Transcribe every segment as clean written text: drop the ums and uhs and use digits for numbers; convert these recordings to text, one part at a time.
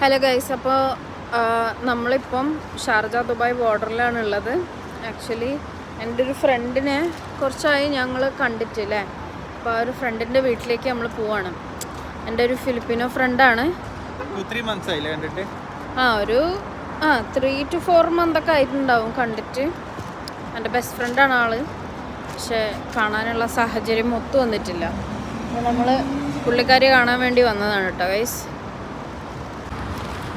Hello guys, അപ്പോൾ നമ്മളിപ്പം Sharjah Dubai ബോർഡറിലാണ് ഉള്ളത്. ആക്ച്വലി എൻ്റെ ഒരു ഫ്രണ്ടിനെ കുറച്ചായി ഞങ്ങൾ കണ്ടിട്ടില്ലേ. അപ്പോൾ ആ ഒരു ഫ്രണ്ടിൻ്റെ വീട്ടിലേക്ക് നമ്മൾ പോവാണ്. എൻ്റെ ഒരു ഫിലിപ്പിനോ ഫ്രണ്ടാണ്. 3 months ആയില്ലേ കണ്ടിട്ട്? ഒരു 3 to 4 months ഒക്കെ ആയിട്ടുണ്ടാവും കണ്ടിട്ട്. എൻ്റെ ബെസ്റ്റ് ഫ്രണ്ടാണ് ആള്. പക്ഷേ കാണാനുള്ള സാഹചര്യം ഒത്തു വന്നിട്ടില്ല. അപ്പോൾ നമ്മൾ പുള്ളിക്കാരിയെ കാണാൻ വേണ്ടി വന്നതാണ് കേട്ടോ ഗൈസ്.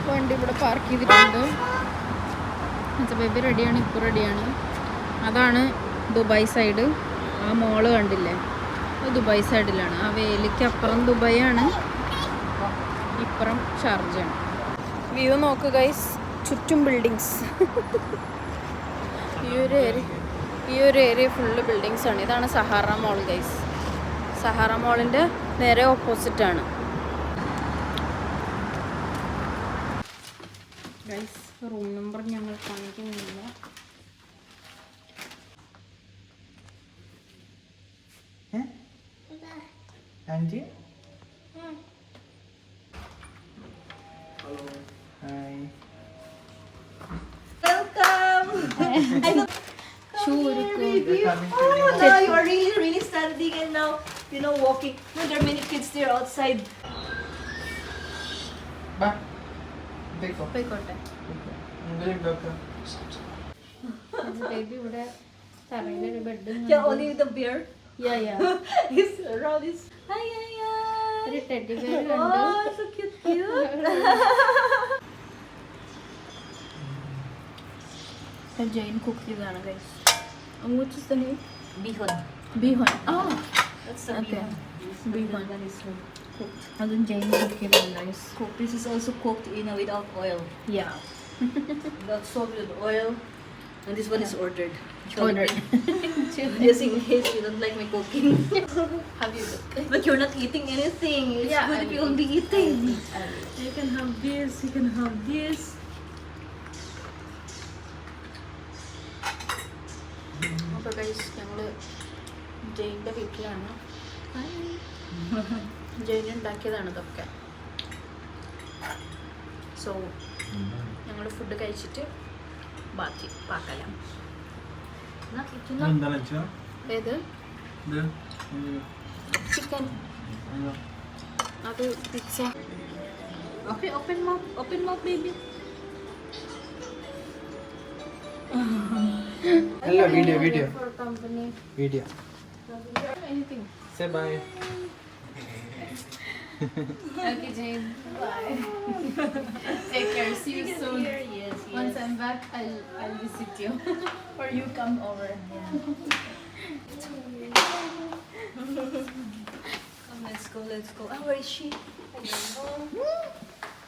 വണ്ടി ഇവിടെ പാർക്ക് ചെയ്തിട്ടുണ്ട്. ബേബി റെഡിയാണ്, ഇപ്പോൾ റെഡിയാണ്. അതാണ് ദുബായ് സൈഡ്. ആ മോള് കണ്ടില്ലേ, അത് ദുബായ് സൈഡിലാണ്. ആ വേലിക്ക് അപ്പുറം ദുബായ് ആണ്, ഇപ്പുറം ഷാർജയാണ്. വ്യൂ നോക്ക് ഗൈസ്, ചുറ്റും ബിൽഡിങ്സ്. ഈ ഒരു ഏരിയ ഫുള്ള് ബിൽഡിങ്സ് ആണ്. ഇതാണ് സഹാറ മോൾ ഗൈസ്. സഹാറ മോളിൻ്റെ നേരെ ഓപ്പോസിറ്റാണ് ഗൈസ്. റൂം നമ്പർ ഞങ്ങൾ കാണിക്കുന്നില്ല. Anti hi. Now you are really standing and now walking. No, there are many kids there outside. ബാ देखो പോയിക്കോട്ടെ. ബേബി ഇവിടെ തറയിലൊരു bed. Yeah, only with the bear. Yeah. He's around his. Hi. ഒരു teddy bear ഉണ്ട്. Oh, so cute. Jane cook ചെയ്താണ് guys. What is the name? Bihon. Bihon. That's the Okay. Bihon. That is cooked. അതും Jain cook ചെയ്താണ് guys. Cooked. This is also cooked without oil. Yeah. Without salt, with oil. And this one is ordered. Ordered. Just in case you don't like my cooking. Have you looked? But you're not eating anything. It's Yeah, good I if will you won't be eating. I will. You can have this, you can have this. അപ്പോൾ guys ഞങ്ങൾ ജെയിൻ്റെ വീട്ടിലാണ്. ജെയിൻ ഉണ്ടാക്കിയതാണ് ഇതൊക്കെ. So ഞങ്ങൾ food കഴിച്ചിട്ട് ബാക്കി പാക്കലാം. എന്താണ് വെച്ചാ ഏത് ഇത് ചിക്കൻ, അത് pizza. Okay, open mouth, baby. അല്ല video For company. Video Anything. Say bye. Okay, Jane. Bye. Take care. See you soon. Yes. Once I'm back, I'll visit you, or you come over. Come, let's go. Oh, where is she? I don't know.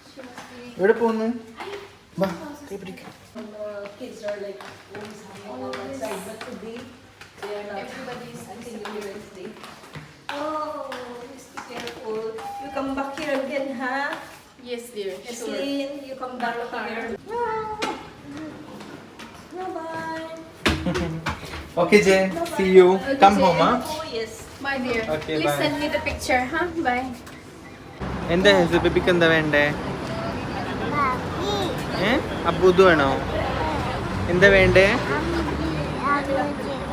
She must be. എവിടെ പോകുന്നു? ബാ കൈ പിടിക്ക്. Kids are like always hanging out outside, but today they are not. Everybody is until Wednesday. Oh, just be careful. You come back here again, huh? Yes, dear. Sure. Eslin, you come back here. Bye. Okay, Jane. See you. Come home, huh? Oh, yes. Bye, dear. Okay, Please bye. send me the picture, huh? Bye. എന്താ ബേബിക്ക് എന്താ വേണ്ടേ? അബൂദ് വേണോ? എന്താ വേണ്ടേ?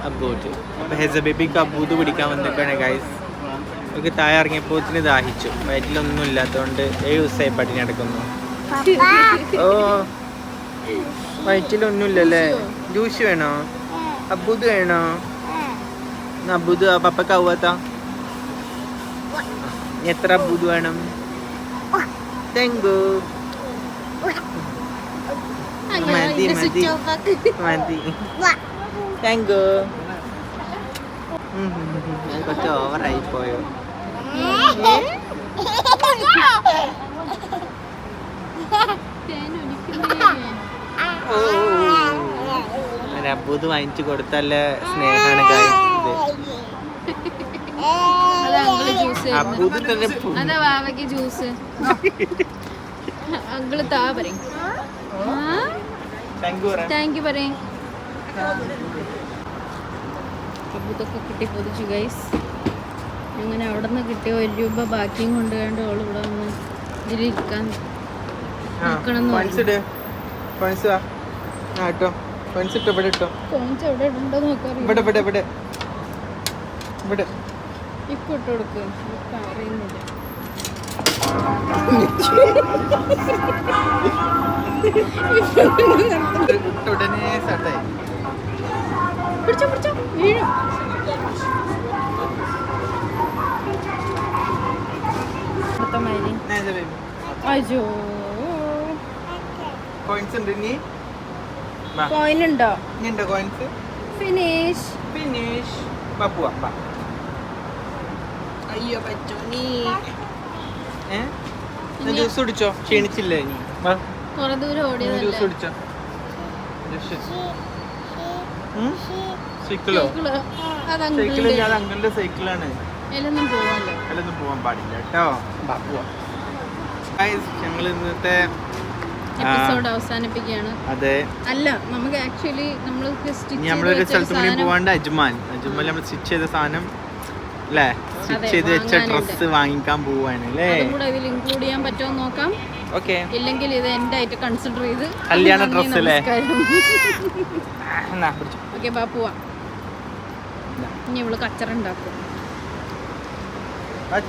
അബൂദ്. അപ്പൊ ഹെസ ബേബിക്ക് അബൂദ് പിടിക്കാൻ വന്നിട്ടാണ് ഗൈസ്. അവർക്ക് താഴെ ഇറങ്ങിയപ്പോൾ ദാഹിച്ചു. വയറ്റിലൊന്നും ഇല്ലാത്തതുകൊണ്ട് 7 ദിവസമായി പട്ടിണി നടക്കുന്നു. ഓ, വയറ്റിലൊന്നുമില്ലല്ലേ? ജ്യൂസ് വേണോ? അബൂദ് വേണോ? അബൂദ് പപ്പക്ക് ആവാത്ത എത്ര അബൂദ് വേണം? Thank you. മതി താങ്ക് യു. കുറച്ച് ഓവറായി പോയോ? അബൂദ് വാങ്ങിച്ചു കൊടുത്തല്ല സ്നേഹാണ് അബൂദ് തന്നെ. അതാ വാവയ്ക്ക് ജ്യൂസ്. അങ്കിള് താ പറയും. താങ്ക് യു പറയും. ഇതൊക്കെ കിട്ടി പൊതിച്ചു ഗൈസ്. അങ്ങനെ അവിടെ നിന്ന് കിട്ടിയ 1 രൂപ ബാക്കിയും കൊണ്ടുപോയാണ്ട് അവൾ ഇവിടെ വന്ന് ഇതിലിരിക്കാൻ നിക്കണം കോയിൻസ് ഇട് കോയിൻസ് ആ ഇട്ടോ കോയിൻസ് ഇട്ടോ ഇവിടെ ഇട്ടോ കോൺസ് എവിടെ ഇടണ്ടോ നോക്കാം ഇവിടെ ഇവിടെ ഇവിടെ ഇവിടെ ഇപ്പൊ ഇട്ട് കൊടുക്ക് ഇപ്പൊ അറിയുന്നില്ല ഉടനെ സ്റ്റാർട്ടായി പിടിച്ചോ പിടിച്ചോ വീഴും അടുത്ത മൈലി അയ്യോ കോയിൻസ് ഉണ്ട് ഇനി കോയിൻ ഉണ്ടോ ഇനി ഉണ്ടോ കോയിൻസ് ഫിനിഷ് ഫിനിഷ് പോവാ അയ്യോ പറ്റോ നീ ജ്യൂസ് കുടിച്ചോ ക്ഷീണിച്ചില്ലേ ഇനി കുറെ ദൂരം ജ്യൂസ് ഓടിയതല്ലേ കുടിച്ചോ സൈക്കിളോ സൈക്കിള് ഞാൻ അങ്കിളുടെ സൈക്കിളാണ് അതിലൊന്നും പോവാല്ലോ അതിലൊന്നും പോവാൻ പാടില്ല കേട്ടോ ഞങ്ങൾ ഇന്നത്തെ എപ്പിസോഡ് അവസാനിപ്പിക്കുകയാണ് അതെ അല്ല നമുക്ക് ആക്ച്വലി നമ്മൾ ഇനി നമ്മളൊരു സ്ഥലത്ത് കൂടി പോവാണ്ട് അജ്മാൻ നമ്മൾ സ്റ്റിച്ച് ചെയ്ത സാധനം അല്ലേ സ്റ്റിച്ച് ചെയ്ത് വെച്ച ഡ്രസ്സ് വാങ്ങിക്കാൻ പോവാണ് അല്ലേ കൂടെ ഇതിൽ ഇൻക്ലൂഡ് ചെയ്യാൻ പറ്റുമോ നോക്കാം ഓക്കെ ഇല്ലെങ്കിൽ ഇത് എൻ്റെ ആയിട്ട് കൺസിഡർ ചെയ്ത് കല്യാണ ഡ്രസ്സ് അല്ലേ ഓക്കെ ബാ പോവാം ഇനി ഇവള് കച്ചറ ഉണ്ടാക്കും